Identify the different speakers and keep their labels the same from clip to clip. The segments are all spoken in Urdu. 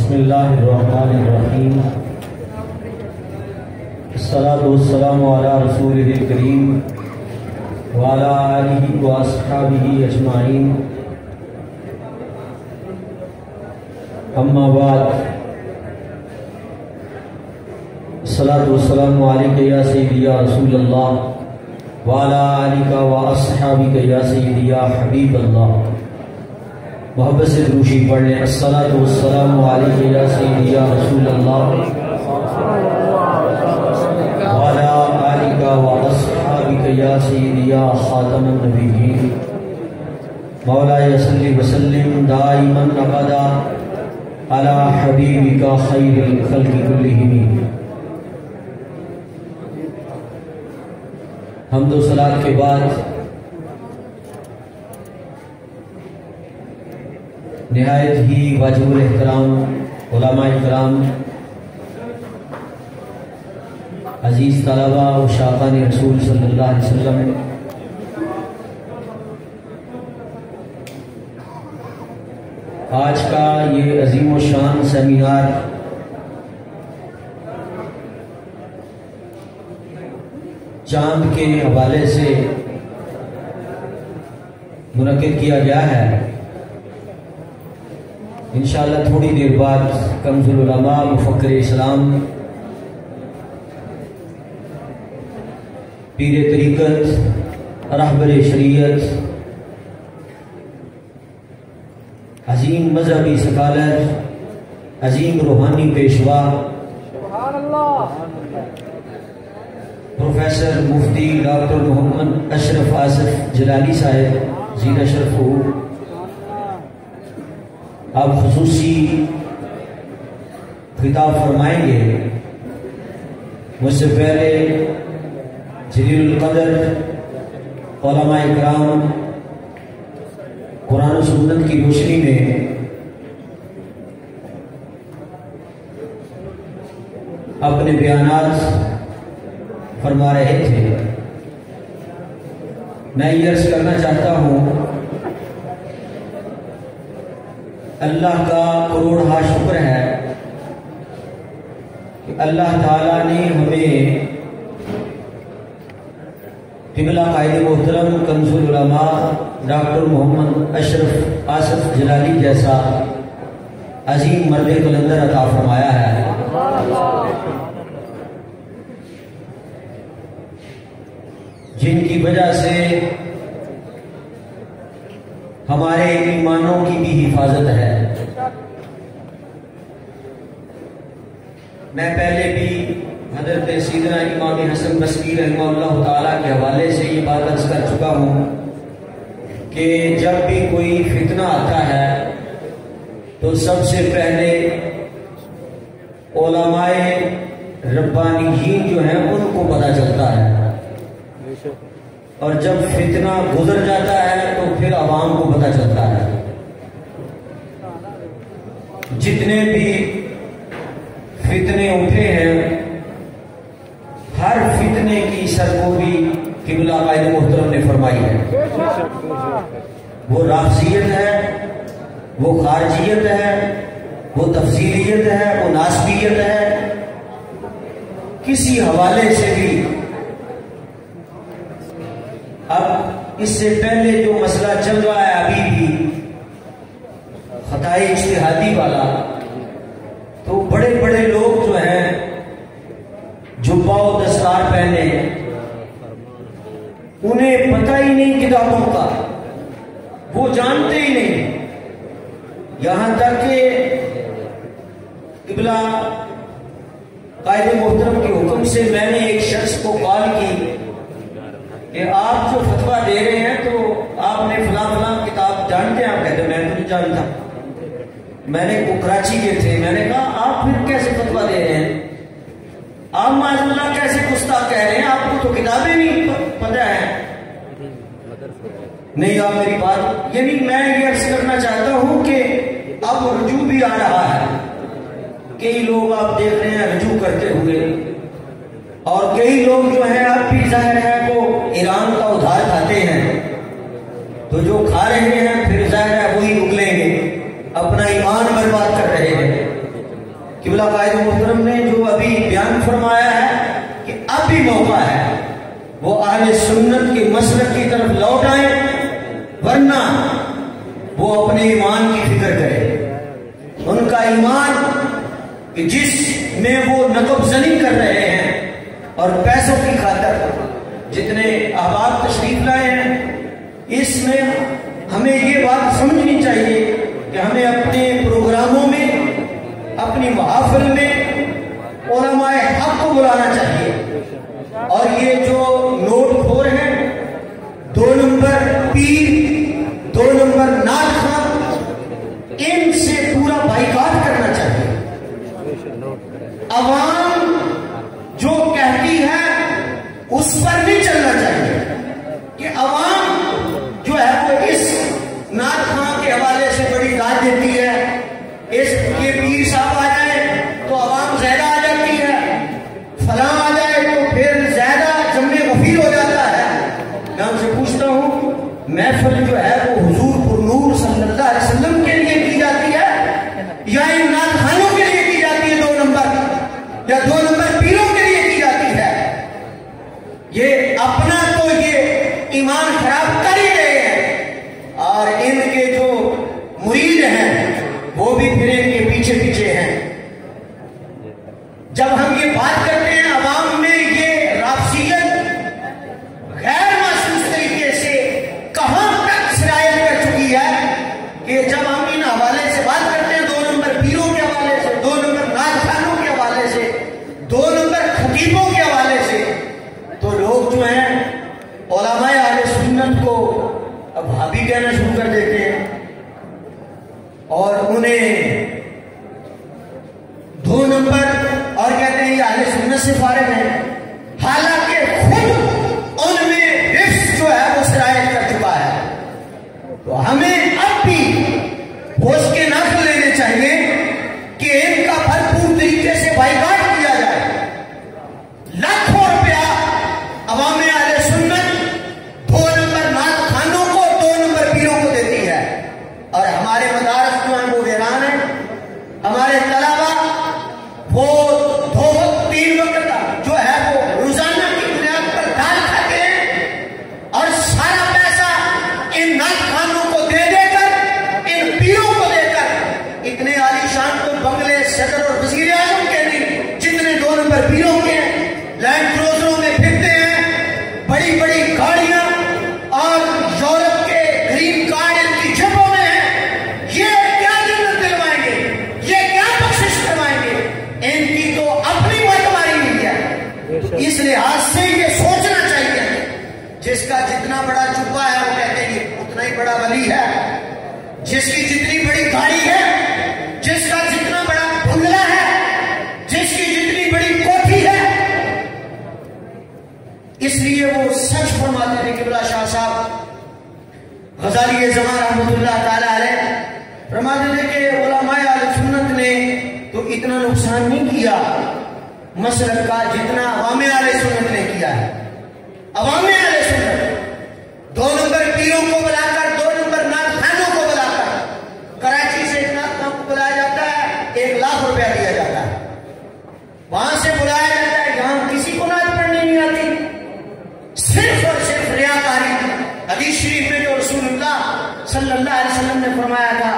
Speaker 1: بسم اللہ الرحمن الرحیم الصلاۃ والسلام علی رسولہ الکریم وعلی آلہ واصحابہ اجمعین اما بعد الصلاۃ والسلام علیکہ یا سیدی یا رسول اللہ وعلی آلہ واصحابہ یا سیدی یا حبیب اللہ۔ محبت سے دروشی پڑھ لیں۔ الصلاۃ والسلام علیکہ یا سیدی یا رسول اللہ وعلی آلہ واصحابہ یا سیدی یا خاتم النبیین مولاي صلی وسلم دائما ابدا علی حبیبک خیر الخلق کلہم۔ حمد و صلاۃ کے بعد نہایت ہی واجب الاحترام علماء کرام، عزیز طلبہ و شاقان رسول صلی اللہ علیہ وسلم، آج کا یہ عظیم و شان سیمینار چاند کے حوالے سے منعقد کیا گیا ہے۔ انشاءاللہ تھوڑی دیر بعد کنز العلماء مفکر اسلام پیر طریقت رہبر شریعت عظیم مذہبی سکالر عظیم روحانی پیشوا پروفیسر مفتی ڈاکٹر محمد اشرف آصف جلالی صاحب زیر اشرف ہو، آپ خصوصی خطاب فرمائیں گے۔ مجھ سے پہلے جلیل القدر علماء اکرام قرآن و سنت کی روشنی میں اپنے بیانات فرما رہے تھے۔ میں یہ عرض کرنا چاہتا ہوں، اللہ کا کروڑہا شکر ہے کہ اللہ تعالیٰ نے ہمیں قبلہ قائد محترم کنز العلماء ڈاکٹر محمد اشرف آصف جلالی جیسا عظیم مرد قلندر عطا فرمایا ہے۔ جن کی وجہ سے ہمارے ایمانوں کی بھی حفاظت ہے۔ میں پہلے بھی حضرت سیدنا امام حسن بصری رحمہ اللہ تعالیٰ کے حوالے سے یہ بات عرض کر چکا ہوں کہ جب بھی کوئی فتنہ آتا ہے تو سب سے پہلے علماء ربانیین جو ہیں ان کو پتہ چلتا ہے، اور جب فتنہ گزر جاتا ہے تو پھر عوام کو پتہ چلتا ہے۔ جتنے بھی فتنے اٹھے ہیں، ہر فتنے کی سرگوبی قبلہ قائد محترم نے فرمائی ہے۔ وہ رافضیت ہے، وہ خارجیت ہے، وہ تفضیلیت ہے، وہ ناسبیت ہے، کسی حوالے سے بھی۔ اب اس سے پہلے جو مسئلہ چل رہا ہے ابھی بھی خطائے اجتہادی والا، تو بڑے بڑے لوگ جو ہیں جبہ و دستار پہنے، انہیں پتہ ہی نہیں کتابوں کا، وہ جانتے ہی نہیں، یہاں تک کہ قبلہ قائد محترم کے حکم سے میں نے ایک شخص کو کال کی کہ آپ جو فتویٰ دے رہے ہیں تو آپ نے فلاں فلاں کتاب جانتے ہیں؟ آپ کہتے ہیں میں تو نہیں جانتا۔ میں نے وہ کراچی کے تھے، میں نے کہا آپ پھر کیسے فتویٰ دے رہے ہیں؟ آپ معاذ اللہ کیسے گستاخ کہہ رہے ہیں؟ آپ کو تو کتابیں نہیں پتہ ہیں۔ نہیں، آپ میری بات، یعنی میں یہ عرض کرنا چاہتا ہوں کہ اب رجوع بھی آ رہا ہے، کئی لوگ آپ دیکھ رہے ہیں رجوع کرتے ہوئے، اور کئی لوگ جو ہیں اب بھی ظاہر ہے وہ ایران کا ادھار کھاتے ہیں، تو جو کھا رہے ہیں پھر ظاہر ہے وہی اگلیں گے، اپنا ایمان برباد کر رہے ہیں۔ قبلہ قائد محترم نے جو ابھی بیان فرمایا ہے کہ اب بھی موقع ہے وہ اہل سنت کے مسلک کی طرف لوٹ آئیں، ورنہ وہ اپنے ایمان کی فکر کرے. ان کا ایمان کہ جس میں وہ نقب زنی کر رہے ہیں اور پیسوں کی خاطر جتنے احباب تشریف لائے ہیں، اس میں ہمیں یہ بات سمجھنی چاہیے کہ ہمیں اپنے پروگراموں میں، اپنی محافل میں علماء حق کو بلانا چاہیے. اور یہ جو نوٹ خور ہیں، 2 نمبر پیر، 2 نمبر نعت خواں، ان سے پورا بائیکاٹ کرنا چاہیے. عوام جو کہتی ہے اس پر نہیں چلنا چاہیے کہ عوام جو ہے وہ اس نعت خواں کے حوالے سے بڑی داد دیتی ہے، اس کے پیر صاحب آ جائے تو عوام زیادہ آ جاتی ہے، فلاں آ جائے تو پھر زیادہ جمع غفیر ہو جاتا ہے. میں ان سے پوچھتا ہوں، محفل جو ہے وہ حضور پر نور صلی اللہ علیہ وسلم کے لیے کی جاتی ہے یا ان نعت خانوں کے لیے کی جاتی ہے 2 نمبر، یا 2 نمبر پیروں کے لیے کی جاتی ہے؟ یہ اپنا تو یہ ایمان خراب کر ہی رہے ہیں، اور ان کے جو مرید ہیں وہ بھی پھر ان کے پیچھے پیچھے ہیں. جب ہم یہ بات کرتے ہیں عوام میں یہ رافضیت غیر محسوس طریقے سے کہاں تک سرایت کر چکی ہے کہ جب ہم ان حوالے سے بات کرتے ہیں، 2 نمبر پیروں کے حوالے سے، 2 نمبر نعت خانوں کے حوالے سے، 2 نمبر خطیبوں کے حوالے سے، تو لوگ جو ہیں علماء اہل سنت کو اب بھابی کہنا شروع کر دیتے ہیں اور انہیں 2 نمبر اور کہتے ہیں یہ اہل سنت سے فارغ ہیں، حالانکہ خود ان میں رفض جو ہے وہ سرایت کر چکا ہے. تو ہمیں اب بھی ہوش کے ناخن لینے چاہیے کہ ان کا بھرپور طریقے سے بائیکاٹ کیا جائے. لاکھوں روپیہ عوام اہل سنت 2 نمبر نعت خانوں کو، 2 نمبر پیروں کو دیتی ہے، اور ہمارے مدارس جو ہیں وہ ویران ہیں. ہمارے طلبہ وہ 2-3 وقت جو ہے وہ روزانہ کی بنیاد پر دال کھاتے ہیں، اور سارا پیسہ ان نعت خانوں کو دے دے کر، ان پیروں کو دے کر، اتنے عالی شان تو بنگلے صدر اور وزیر اعظم کے نہیں جتنے 2 نمبر پیروں کے لینڈ کروزروں میں پھرتے ہیں، بڑی بڑی گاڑیاں اور یورپ کے گرین کارڈ ان کی جیبوں میں ہیں. یہ کیا جنت دلوائیں گے؟ یہ کیا بخشش کروائیں گے؟ ان کی تو اپنی متواری نہیں ہے. اس لحاظ سے یہ سوچنا چاہیے جس کا جتنا بڑا چپا ہے وہ کہتے ہیں یہ اتنا ہی بڑا ولی ہے، جس کی جتنی بڑی گاڑی ہے، جس کا جتنا بڑا بنگلہ ہے، جس کی جتنی بڑی کوٹھی ہے، اس لیے وہ سچ فرماتے تھے. قبلہ شاہ صاحب غزالی زمان رحمۃ اللہ تعالی علیہ فرماتے تھے کہ علماء اہل سنت نے تو اتنا نقصان نہیں کیا مسلک کا جتنا عوام اہل سنت نے کیا ہے. عوام اہل سنت 2 نمبر پیروں کو بلا کر، 2 نمبر نعت خانوں کو بلا کر، کراچی سے ایک نعت خان کو بلایا جاتا ہے، 1 لاکھ روپیہ دیا جاتا ہے. وہاں سے بلایا جاتا ہے، یہاں کسی کو نعت پڑھنی نہیں آتی، صرف اور صرف ریاکاری. حدیث شریف میں جو رسول اللہ صلی اللہ علیہ وسلم نے فرمایا تھا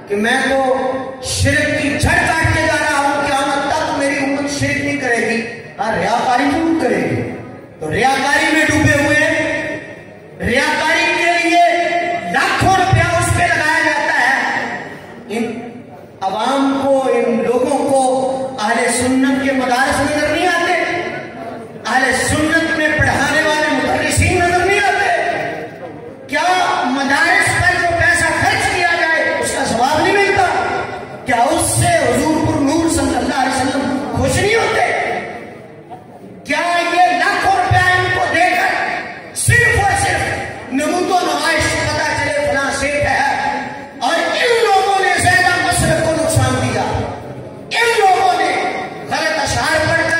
Speaker 1: کہ میں تو شرک کی جڑ کاٹ کے جا رہا ہوں، قیامت تک میری امت شرک نہیں کرے گی، ہاں ریاکاری ضرور کرے گی. تو ریاکاری میں ڈوبے ہوئے، ریاکاری کے لیے لاکھوں روپیہ اس پہ لگایا جاتا ہے. ان عوام کو، ان لوگوں کو اہل سنت کے مدارس نظر نہیں آتے، اہل سنت میں پڑھانے والے مدرسین نظر نہیں آتے. کیا مدارس پر جو پیسہ خرچ کیا جائے اس کا ثواب نہیں ملتا؟ کیا اس سے حضور پر نور صلی اللہ علیہ وسلم خوش نہیں ہوتے؟ کیا یہ لاکھوں روپیہ ان کو دے کر صرف اور صرف نمود و نمائش پتا چلے فلاں سیٹ ہے، اور ان لوگوں نے زیادہ مسلک کو نقصان دیا، ان لوگوں نے غلط اشعار پڑھ کر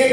Speaker 1: 1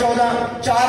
Speaker 1: 14 4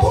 Speaker 1: 2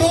Speaker 1: 2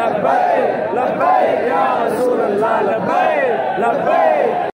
Speaker 2: لبیک لبیک یا رسول اللہ لبیک لبیک